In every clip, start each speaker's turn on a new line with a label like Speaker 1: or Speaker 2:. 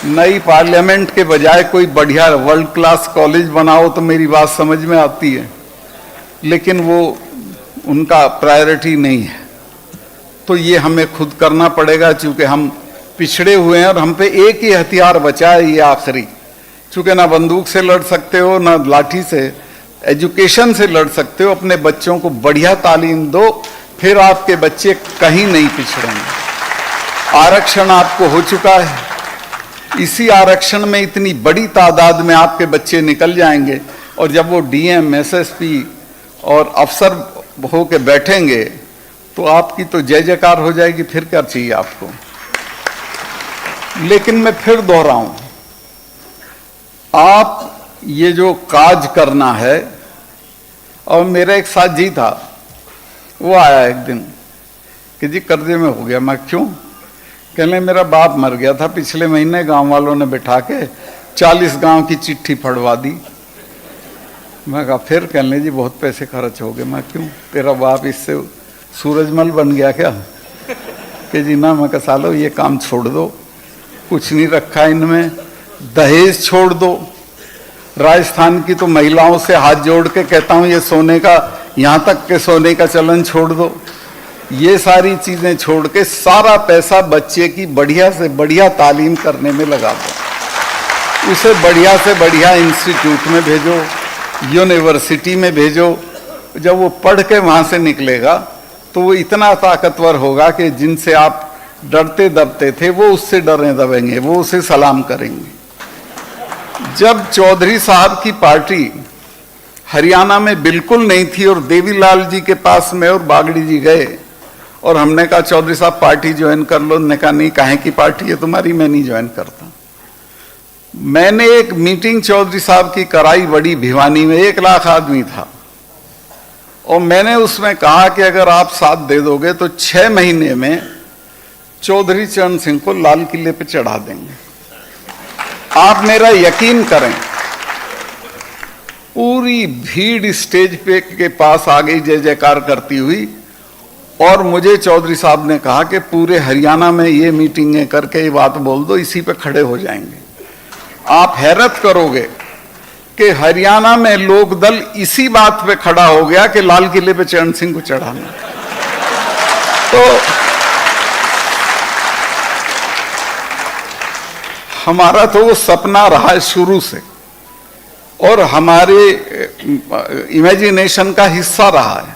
Speaker 1: नई पार्लियामेंट के बजाय कोई बढ़िया वर्ल्ड क्लास कॉलेज बनाओ तो मेरी बात समझ में आती है, लेकिन वो उनका प्रायोरिटी नहीं है। तो ये हमें खुद करना पड़ेगा, चूंकि हम पिछड़े हुए हैं और हम पे एक ही हथियार बचा है, ये आखिरी। चूंकि ना बंदूक से लड़ सकते हो, ना लाठी से, एजुकेशन से लड़ सकते हो। अपने बच्चों को बढ़िया तालीम दो, फिर आपके बच्चे कहीं नहीं पिछड़ेंगे। आरक्षण आपको हो चुका है, इसी आरक्षण में इतनी बड़ी तादाद में आपके बच्चे निकल जाएंगे, और जब वो डीएम, एसएसपी और अफसर हो के बैठेंगे तो आपकी तो जय जयकार हो जाएगी। फिर क्या चाहिए आपको। लेकिन मैं फिर दोहराऊं, आप ये जो काज करना है, और मेरा एक साथी था, वो आया एक दिन कि जी कर्जे में हो गया। मैं क्यों? कहने मेरा बाप मर गया था पिछले महीने, गांव वालों ने बिठा के 40 गांव की चिट्ठी फड़वा दी। मैं कहा फिर? कहने जी बहुत पैसे खर्च हो गए। मैं क्यों? तेरा बाप इससे सूरजमल बन गया क्या? कि जी ना। मैं कहा सालो ये काम छोड़ दो, कुछ नहीं रखा इनमें, दहेज छोड़ दो। राजस्थान की तो महिलाओं से हाथ जोड़ के कहता हूं ये सोने का, यहां तक के सोने का चलन छोड़ दो। ये सारी चीजें छोड़ के सारा पैसा बच्चे की बढ़िया से बढ़िया तालीम करने में लगा दो। उसे बढ़िया से बढ़िया इंस्टीट्यूट में भेजो, यूनिवर्सिटी में भेजो। जब वो पढ़ के वहां से निकलेगा तो वो इतना ताकतवर होगा कि जिनसे आप डरते दबते थे वो उससे डरने दबेंगे, वो उसे सलाम करेंगे। जब चौधरी साहब की पार्टी हरियाणा में बिल्कुल नहीं थी और देवीलाल जी के पास में और बागड़ी जी गए और हमने कहा चौधरी साहब पार्टी ज्वाइन कर लो, उन्होंने कहा नहीं, काहे की पार्टी है तुम्हारी, मैं नहीं ज्वाइन करता। मैंने एक मीटिंग चौधरी साहब की कराई बड़ी भिवानी में, 1 लाख आदमी था, और मैंने उसमें कहा कि अगर आप साथ दे दोगे तो 6 महीने में चौधरी चरण सिंह को लाल किले पे चढ़ा देंगे। आप मेरा यकीन करें, पूरी भीड़ स्टेज पे के पास आ गई जय जयकार करती हुई, और मुझे चौधरी साहब ने कहा कि पूरे हरियाणा में ये मीटिंगें करके ये बात बोल दो, इसी पे खड़े हो जाएंगे। आप हैरत करोगे कि हरियाणा में लोक दल इसी बात पे खड़ा हो गया कि लाल किले पे चरण सिंह को चढ़ाना। तो हमारा तो वो सपना रहा है शुरू से, और हमारे इमेजिनेशन का हिस्सा रहा है,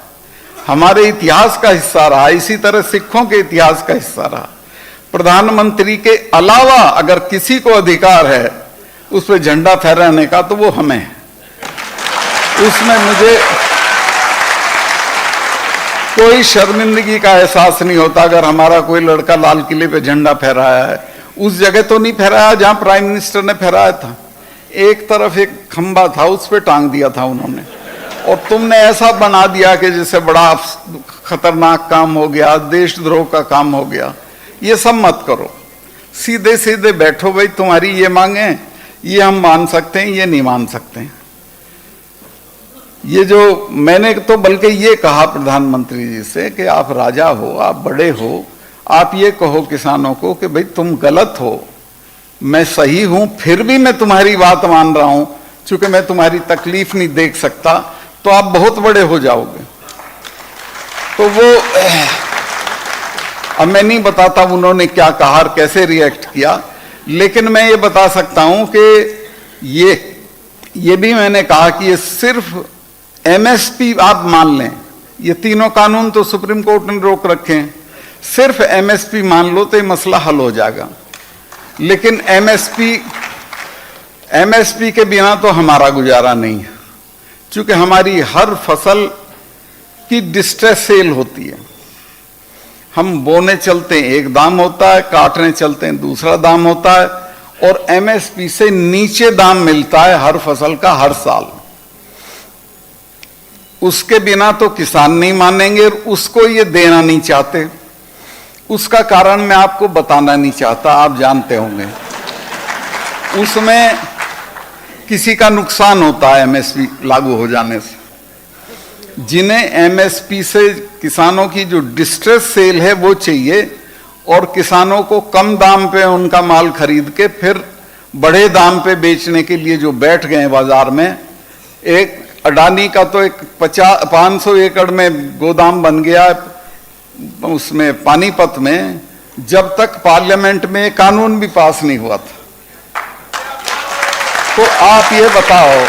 Speaker 1: हमारे इतिहास का हिस्सा रहा। इसी तरह सिखों के इतिहास का हिस्सा रहा। प्रधानमंत्री के अलावा अगर किसी को अधिकार है उस पर झंडा फहराने का तो वो हमें है। उसमें मुझे कोई शर्मिंदगी का एहसास नहीं होता अगर हमारा कोई लड़का लाल किले पे झंडा फहराया है। उस जगह तो नहीं फहराया जहां प्राइम मिनिस्टर ने फहराया था, एक तरफ एक खंबा था उस पर टांग दिया था उन्होंने, और तुमने ऐसा बना दिया कि जैसे बड़ा खतरनाक काम हो गया, देशद्रोह का काम हो गया। ये सब मत करो, सीधे सीधे बैठो भाई, तुम्हारी ये मांगे, ये हम मान सकते हैं, ये नहीं मान सकते हैं। ये जो मैंने तो बल्कि ये कहा प्रधानमंत्री जी से कि आप राजा हो, आप बड़े हो, आप ये कहो किसानों को कि भाई तुम गलत हो, मैं सही हूं, फिर भी मैं तुम्हारी बात मान रहा हूं, चूंकि मैं तुम्हारी तकलीफ नहीं देख सकता, तो आप बहुत बड़े हो जाओगे। तो वो अब मैं नहीं बताता उन्होंने क्या कहा और कैसे रिएक्ट किया, लेकिन मैं ये बता सकता हूं कि ये भी मैंने कहा कि ये सिर्फ एमएसपी आप मान लें, ये तीनों कानून तो सुप्रीम कोर्ट ने रोक रखे हैं, सिर्फ एमएसपी मान लो तो ये मसला हल हो जाएगा। लेकिन एमएसपी के बिना तो हमारा गुजारा नहीं है, क्योंकि हमारी हर फसल की डिस्ट्रेस सेल होती है। हम बोने चलते हैं एक दाम होता है, काटने चलते हैं दूसरा दाम होता है, और एमएसपी से नीचे दाम मिलता है हर फसल का हर साल। उसके बिना तो किसान नहीं मानेंगे और उसको ये देना नहीं चाहते। उसका कारण मैं आपको बताना नहीं चाहता, आप जानते होंगे। उसमें किसी का नुकसान होता है एमएसपी लागू हो जाने से। जिन्हें एमएसपी से किसानों की जो डिस्ट्रेस सेल है वो चाहिए, और किसानों को कम दाम पे उनका माल खरीद के फिर बड़े दाम पे बेचने के लिए जो बैठ गए बाजार में। एक अडानी का तो एक 500 एकड़ में गोदाम बन गया उसमें पानीपत में, जब तक पार्लियामेंट में कानून भी पास नहीं हुआ था। तो आप ये बताओ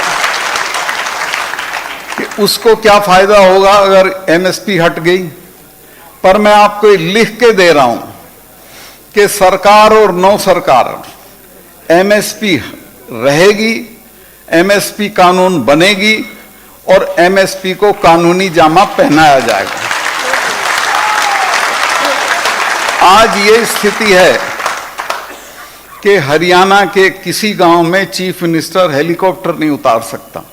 Speaker 1: कि उसको क्या फायदा होगा अगर एमएसपी हट गई। पर मैं आपको लिख के दे रहा हूं कि सरकार और नो सरकार एमएसपी रहेगी, एमएसपी कानून बनेगी और एमएसपी को कानूनी जामा पहनाया जाएगा। आज ये स्थिति है कि हरियाणा के किसी गांव में चीफ मिनिस्टर हेलीकॉप्टर नहीं उतार सकता,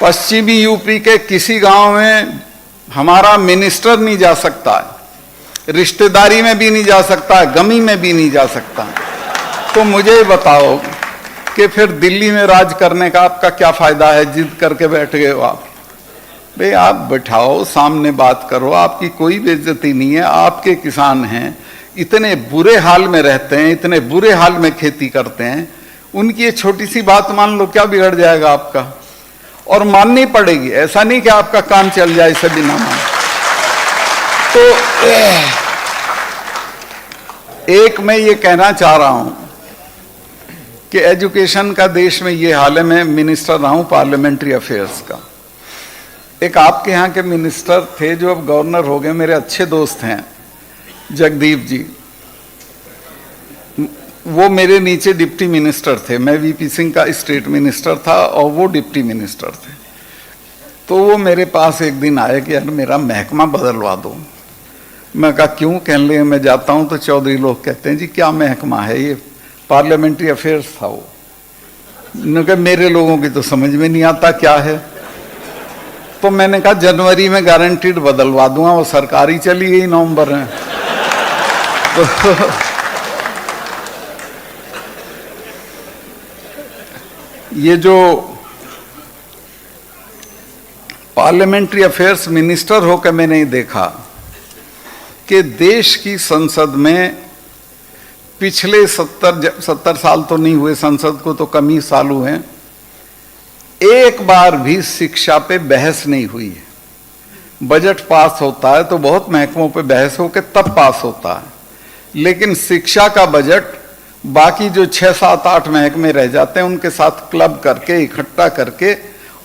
Speaker 1: पश्चिमी यूपी के किसी गांव में हमारा मिनिस्टर नहीं जा सकता है, रिश्तेदारी में भी नहीं जा सकता है, गमी में भी नहीं जा सकता। तो मुझे बताओ कि फिर दिल्ली में राज करने का आपका क्या फायदा है? जिद करके बैठ गए हो आप। भाई आप बैठाओ, सामने बात करो, आपकी कोई बेइज्जती नहीं है। आपके किसान हैं, इतने बुरे हाल में रहते हैं, इतने बुरे हाल में खेती करते हैं, उनकी ये छोटी सी बात मान लो, क्या बिगड़ जाएगा आपका? और माननी पड़ेगी, ऐसा नहीं कि आपका काम चल जाए इसे बिना मान। तो एक मैं ये कहना चाह रहा हूं कि एजुकेशन का देश में ये हाल है। मैं मिनिस्टर रहा हूं पार्लियामेंट्री अफेयर्स का। एक आपके यहाँ के मिनिस्टर थे जो अब गवर्नर हो गए, मेरे अच्छे दोस्त हैं, जगदीप जी। वो मेरे नीचे डिप्टी मिनिस्टर थे, मैं वीपी सिंह का स्टेट मिनिस्टर था और वो डिप्टी मिनिस्टर थे। तो वो मेरे पास एक दिन आए कि यार मेरा महकमा बदलवा दो। मैं कहा क्यों? कहने लगे मैं जाता हूँ तो चौधरी लोग कहते हैं जी क्या महकमा है ये? पार्लियामेंट्री अफेयर्स था वो। उन्होंने कहा मेरे लोगों की तो समझ में नहीं आता क्या है। तो मैंने कहा जनवरी में गारंटीड बदलवा दूंगा, वो सरकारी चली गई नवंबर में। तो ये जो पार्लियामेंट्री अफेयर्स मिनिस्टर होकर मैंने देखा कि देश की संसद में पिछले 70 साल तो नहीं हुए, संसद को तो कम ही साल हुए हैं, एक बार भी शिक्षा पे बहस नहीं हुई है। बजट पास होता है तो बहुत महकमों पे बहस होकर तब पास होता है, लेकिन शिक्षा का बजट बाकी जो 6, 7, 8 महकमे रह जाते हैं उनके साथ क्लब करके, इकट्ठा करके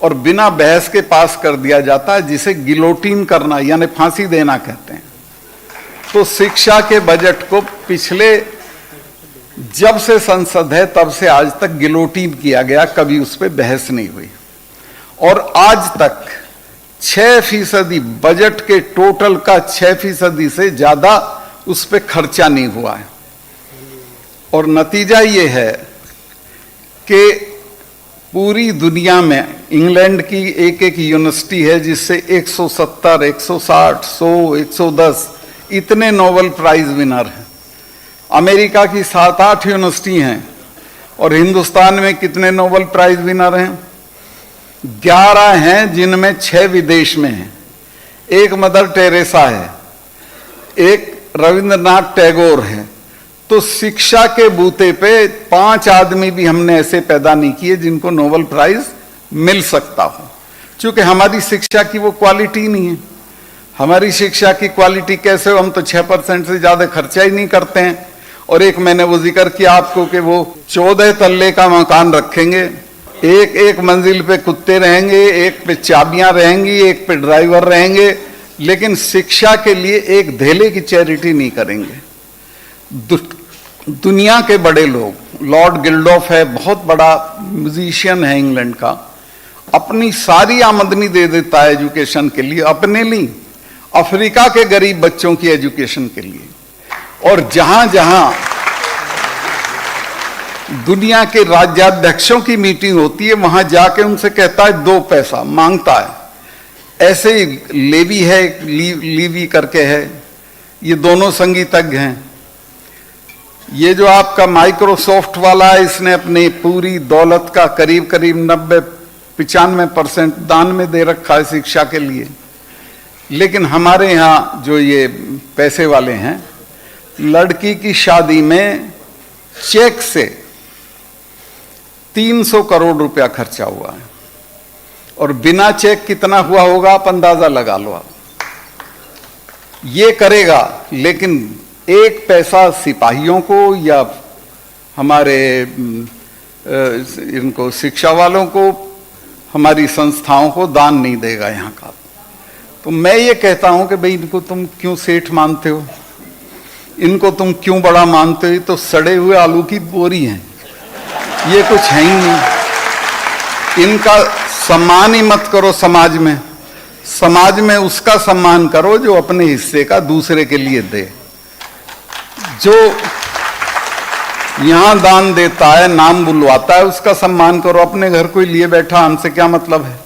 Speaker 1: और बिना बहस के पास कर दिया जाता है, जिसे गिलोटिन करना यानी फांसी देना कहते हैं। तो शिक्षा के बजट को पिछले जब से संसद है तब से आज तक गिलोटिन किया गया, कभी उस पर बहस नहीं हुई। और आज तक 6% बजट के टोटल का 6% से ज्यादा उस पर खर्चा नहीं हुआ है। और नतीजा ये है कि पूरी दुनिया में इंग्लैंड की एक यूनिवर्सिटी है जिससे 170, 160, 100, 110 इतने नोबेल प्राइज विनर हैं। अमेरिका की 7-8 यूनिवर्सिटी हैं और हिंदुस्तान में कितने नोबेल प्राइज विनर हैं? 11 हैं, जिनमें 6 विदेश में हैं। एक मदर टेरेसा है, एक रविंद्रनाथ टैगोर है। तो शिक्षा के बूते पे 5 आदमी भी हमने ऐसे पैदा नहीं किए जिनको नोबेल प्राइज मिल सकता हो, क्योंकि हमारी शिक्षा की वो क्वालिटी नहीं है। हमारी शिक्षा की क्वालिटी कैसे हो? हम तो 6% से ज्यादा खर्चा ही नहीं करते हैं। और एक मैंने वो जिक्र किया आपको कि वो 14 तल्ले का मकान रखेंगे, एक मंजिल पे कुत्ते रहेंगे, एक पे चाबियां रहेंगी, एक पे ड्राइवर रहेंगे, लेकिन शिक्षा के लिए एक धेले की चैरिटी नहीं करेंगे। दुनिया के बड़े लोग, लॉर्ड गिल्डॉफ है, बहुत बड़ा म्यूजिशियन है इंग्लैंड का, अपनी सारी आमदनी दे देता है एजुकेशन के लिए, अपने लिए, अफ्रीका के गरीब बच्चों की एजुकेशन के लिए। और जहां जहां दुनिया के राज्याध्यक्षों की मीटिंग होती है वहां जाके उनसे कहता है 2 पैसा मांगता है। ऐसे ही लेवी है, लीवी करके है, ये दोनों संगीतज्ञ हैं। ये जो आपका माइक्रोसॉफ्ट वाला है, इसने अपनी पूरी दौलत का करीब 90-95% दान में दे रखा है शिक्षा के लिए। लेकिन हमारे यहाँ जो ये पैसे वाले हैं लड़की की शादी में चेक से 300 करोड़ रुपया खर्चा हुआ है, और बिना चेक कितना हुआ होगा आप अंदाजा लगा लो। आप ये करेगा, लेकिन एक पैसा सिपाहियों को या हमारे इनको शिक्षा वालों को, हमारी संस्थाओं को दान नहीं देगा यहाँ का। तो मैं ये कहता हूं कि भाई इनको तुम क्यों सेठ मानते हो, इनको तुम क्यों बड़ा मानते हो, ये तो सड़े हुए आलू की बोरी हैं, ये कुछ है ही नहीं। इनका सम्मान ही मत करो समाज में। समाज में उसका सम्मान करो जो अपने हिस्से का दूसरे के लिए दे। जो यहां दान देता है, नाम बुलवाता है, उसका सम्मान करो। अपने घर कोई लिए बैठा, हमसे क्या मतलब है।